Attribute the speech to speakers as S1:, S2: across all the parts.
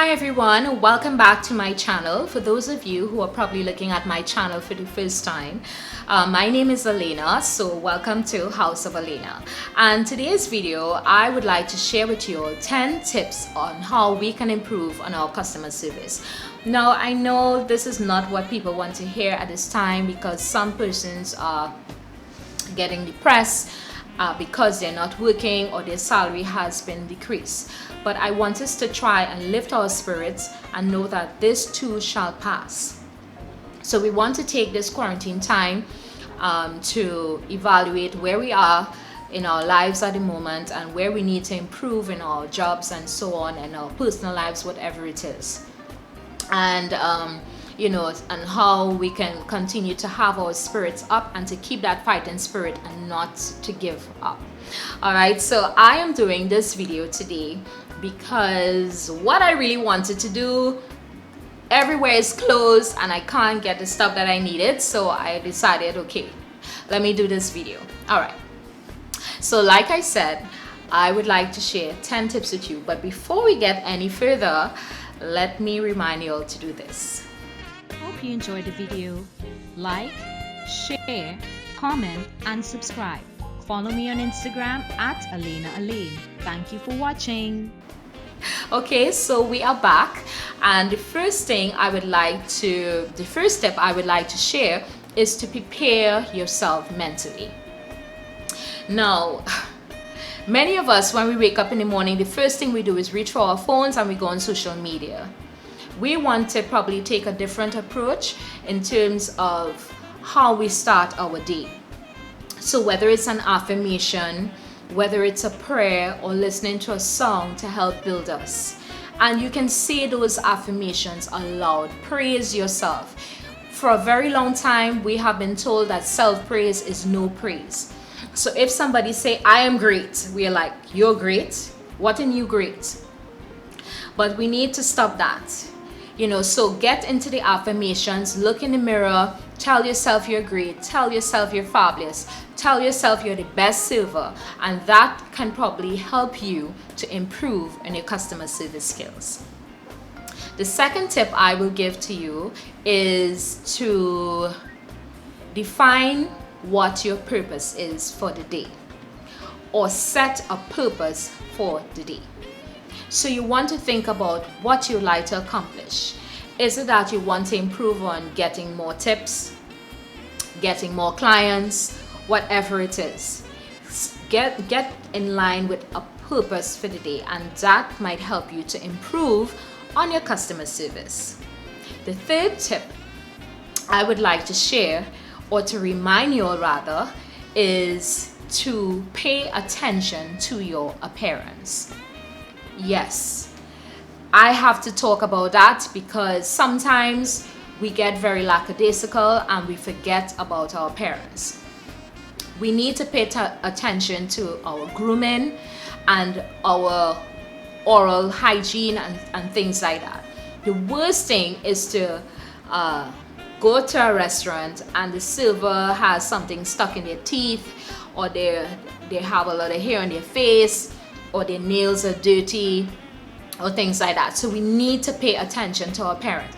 S1: Hi everyone, welcome back to my channel. For those of you who are probably looking at my channel for the first time, my name is Elena, so welcome to House of Elena. And today's video, I would like to share with you 10 tips on how we can improve on our customer service. Now, I know this is not what people want to hear at this time because some persons are getting depressed because they're not working or their salary has been decreased. But I want us to try and lift our spirits and know that this too shall pass. So we want to take this quarantine time to evaluate where we are in our lives at the moment and where we need to improve in our jobs and so on, and our personal lives, whatever it is. And and how we can continue to have our spirits up and to keep that fighting spirit and not to give up. All right, so I am doing this video today because what I really wanted to do, everywhere is closed and I can't get the stuff that I needed, so I decided, okay, let me do this video. All right, so like I said, I would like to share 10 tips with you, but before we get any further, let me remind you all to do this.
S2: Hope you enjoyed the video. Like, share, comment, and subscribe. Follow me on Instagram at Elena Elaine. Thank you for watching.
S1: Okay, so we are back, and the first step I would like to share is to prepare yourself mentally. Now, many of us, when we wake up in the morning, the first thing we do is reach for our phones and we go on social media. We want to probably take a different approach in terms of how we start our day. So whether it's an affirmation, whether it's a prayer, or listening to a song to help build us. And you can say those affirmations aloud. Praise yourself. For a very long time, we have been told that self-praise is no praise. So if somebody say, I am great, we're like, you're great? What in you great? But we need to stop that. So get into the affirmations, look in the mirror, tell yourself you're great, tell yourself you're fabulous, tell yourself you're the best server, and that can probably help you to improve in your customer service skills. The second tip I will give to you is to define what your purpose is for the day, or set a purpose for the day. So you want to think about what you'd like to accomplish. Is it that you want to improve on getting more tips, getting more clients, whatever it is? Get in line with a purpose for the day, and that might help you to improve on your customer service. The third tip I would like to share, or to remind you all rather, is to pay attention to your appearance. Yes, I have to talk about that because sometimes we get very lackadaisical and we forget about our appearance. We need to pay attention to our grooming and our oral hygiene and things like that. The worst thing is to go to a restaurant and the server has something stuck in their teeth, or they have a lot of hair on their face, or their nails are dirty, or things like that. So we need to pay attention to our parents.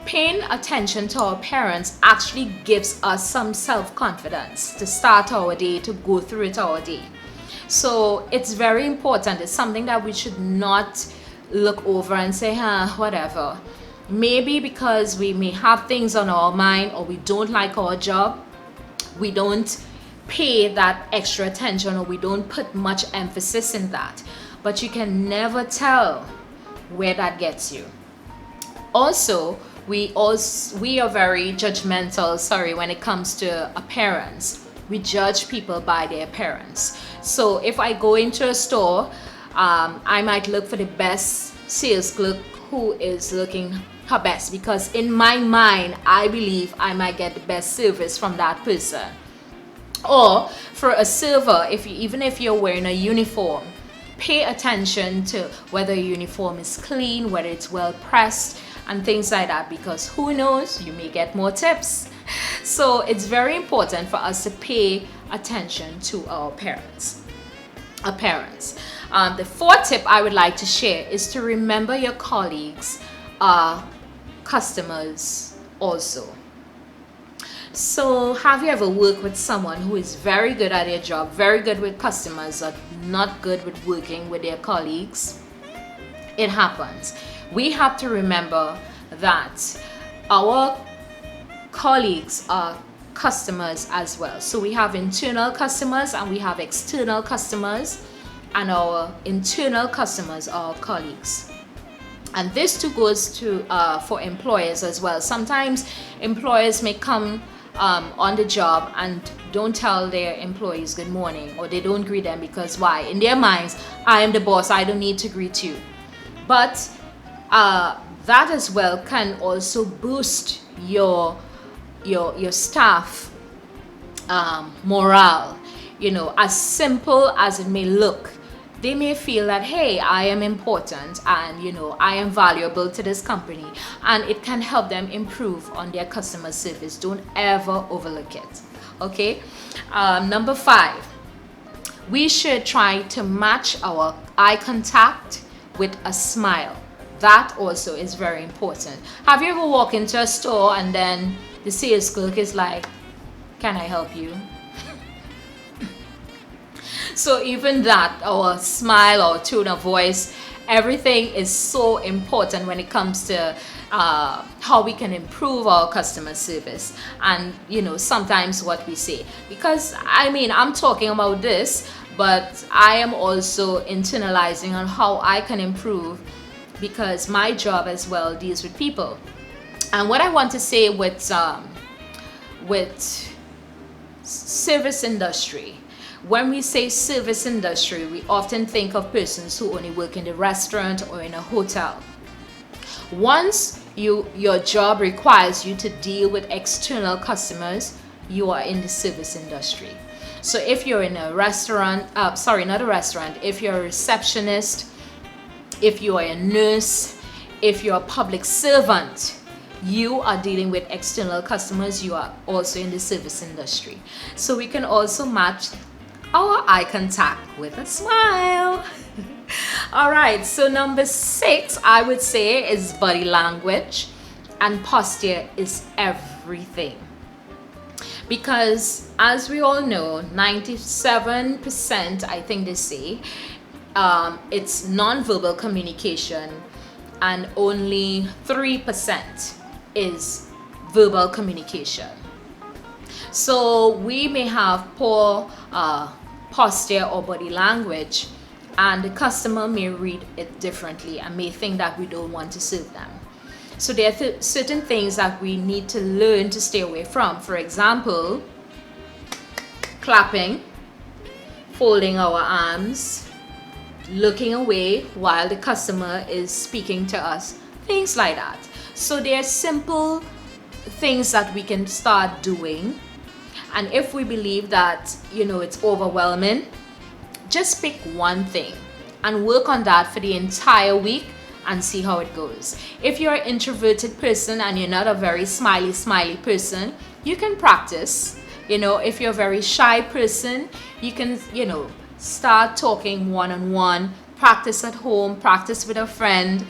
S1: Paying attention to our parents actually gives us some self-confidence to start our day, to go through it our day. So it's very important. It's something that we should not look over and say, whatever. Maybe because we may have things on our mind, or we don't like our job, we don't pay that extra attention, or we don't put much emphasis in that. But you can never tell where that gets you. Also, we are very judgmental, when it comes to appearance. We judge people by their appearance. So if I go into a store, I might look for the best sales clerk who is looking her best, because in my mind, I believe I might get the best service from that person. Or for a server, even if you're wearing a uniform, pay attention to whether your uniform is clean, whether it's well pressed, and things like that, because who knows, you may get more tips. So it's very important for us to pay attention to our appearance. The fourth tip I would like to share is to remember your colleagues are customers also. So have you ever worked with someone who is very good at their job, very good with customers, but not good with working with their colleagues? It happens. We have to remember that our colleagues are customers as well. So we have internal customers and we have external customers, and our internal customers are our colleagues. And this too goes to for employers as well. Sometimes employers may come on the job and don't tell their employees good morning, or they don't greet them because why? In their minds, I am the boss, I don't need to greet you. But that as well can also boost your staff morale. You know, as simple as it may look, they may feel that, hey, I am important and, you know, I am valuable to this company, and it can help them improve on their customer service. Don't ever overlook it. Okay. Number 5, we should try to match our eye contact with a smile. That also is very important. Have you ever walked into a store and then the sales clerk is like, can I help you? So even that, our smile, our tone of voice, everything is so important when it comes to how we can improve our customer service. And, you know, sometimes what we say, because I mean, I'm talking about this, but I am also internalizing on how I can improve, because my job as well deals with people. And what I want to say with service industry, when we say service industry, we often think of persons who only work in the restaurant or in a hotel. Once your job requires you to deal with external customers, you are in the service industry. So if you're in a restaurant, not a restaurant, if you're a receptionist, if you are a nurse, if you're a public servant, you are dealing with external customers. You are also in the service industry. So we can also match our eye contact with a smile. All right, so number 6, I would say, is body language, and posture is everything. Because as we all know, 97%, I think they say, it's non-verbal communication, and only 3% is verbal communication. So we may have poor posture or body language, and the customer may read it differently and may think that we don't want to serve them. So there are certain things that we need to learn to stay away from. For example, clapping, folding our arms, looking away while the customer is speaking to us, things like that. So there are simple things that we can start doing. And if we believe that, you know, it's overwhelming, just pick one thing and work on that for the entire week and see how it goes. If you're an introverted person and you're not a very smiley person, you can practice. You know, if you're a very shy person, you can, you know, start talking one-on-one, practice at home, practice with a friend.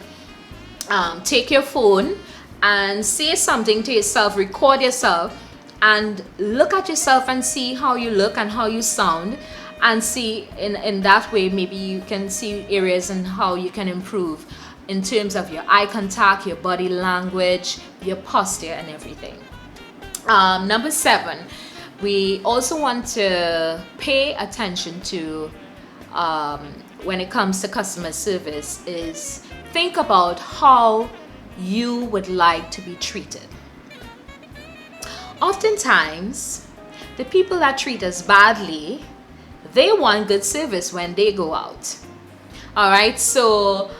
S1: Take your phone and say something to yourself, record yourself, and look at yourself and see how you look and how you sound, and see in that way maybe you can see areas and how you can improve in terms of your eye contact, your body language, your posture, and everything. Number 7, we also want to pay attention to when it comes to customer service is think about how you would like to be treated. Oftentimes, the people that treat us badly, they want good service when they go out. All right, so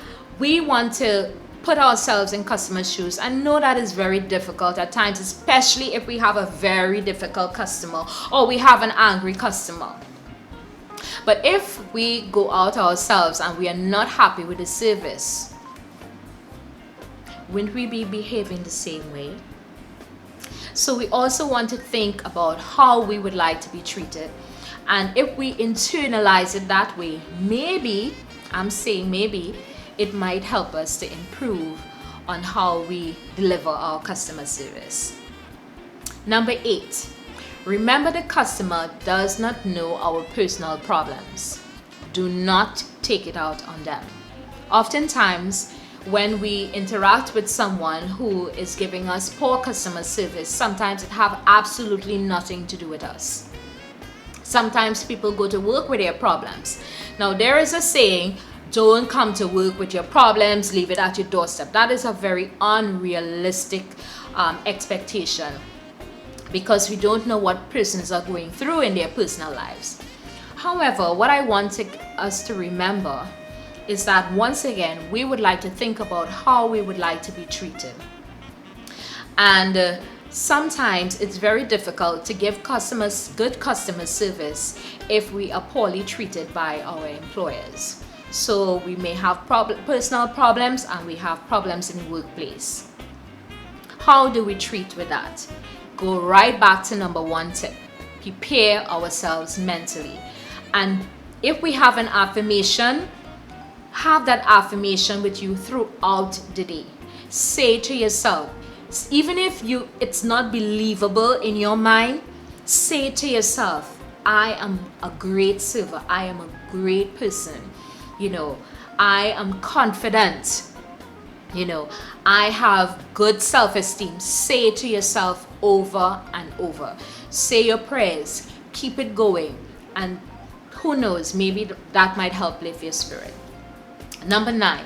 S1: we want to put ourselves in customers' shoes, and know that is very difficult at times, especially if we have a very difficult customer or we have an angry customer. But if we go out ourselves and we are not happy with the service, wouldn't we be behaving the same way? So we also want to think about how we would like to be treated. And if we internalize it that way, maybe I'm saying maybe it might help us to improve on how we deliver our customer service. Number 8, remember the customer does not know our personal problems. Do not take it out on them. Oftentimes, when we interact with someone who is giving us poor customer service, sometimes it have absolutely nothing to do with us. Sometimes people go to work with their problems. Now, there is a saying, don't come to work with your problems, leave it at your doorstep. That is a very unrealistic expectation, because we don't know what persons are going through in their personal lives. However, what I want us to remember is that, once again, we would like to think about how we would like to be treated. And sometimes it's very difficult to give customers good customer service if we are poorly treated by our employers. So we may have personal problems, and we have problems in the workplace. How do we treat with that? Go right back to number 1 tip. Prepare ourselves mentally. And if we have an affirmation, have that affirmation with you throughout the day. Say to yourself, even if it's not believable in your mind, say to yourself, I am a great server. I am a great person. I am confident. I have good self-esteem. Say it to yourself over and over. Say your prayers. Keep it going. And who knows, maybe that might help lift your spirit. Number 9,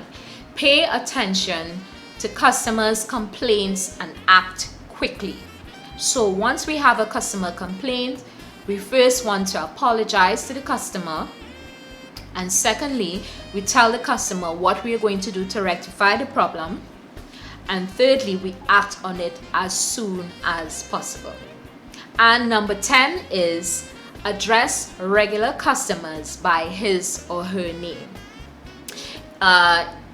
S1: pay attention to customers' complaints and act quickly. So once we have a customer complaint, we first want to apologize to the customer. And secondly, we tell the customer what we are going to do to rectify the problem. And thirdly, we act on it as soon as possible. And number 10 is address regular customers by his or her name.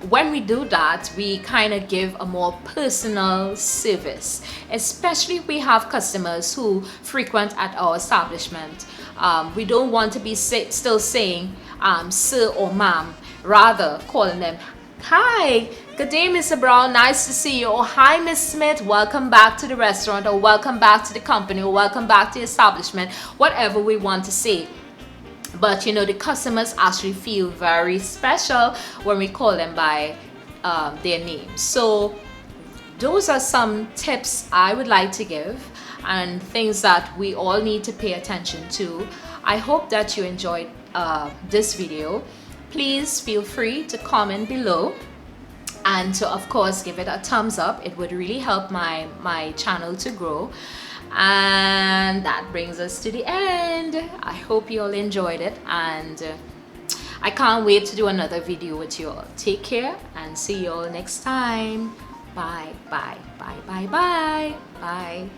S1: When we do that, we kind of give a more personal service, especially if we have customers who frequent at our establishment. We don't want to be still saying sir or ma'am, rather calling them, hi, good day, Mr. Brown, nice to see you, or hi, Miss Smith, welcome back to the restaurant, or welcome back to the company, or welcome back to the establishment, whatever we want to say. But the customers actually feel very special when we call them by their names. So those are some tips I would like to give, and things that we all need to pay attention to. I hope that you enjoyed this video. Please feel free to comment below, and to, of course, give it a thumbs up. It would really help my channel to grow. And that brings us to the end. I hope you all enjoyed it, and I can't wait to do another video with you all. Take care and see you all next time. Bye bye bye bye bye bye.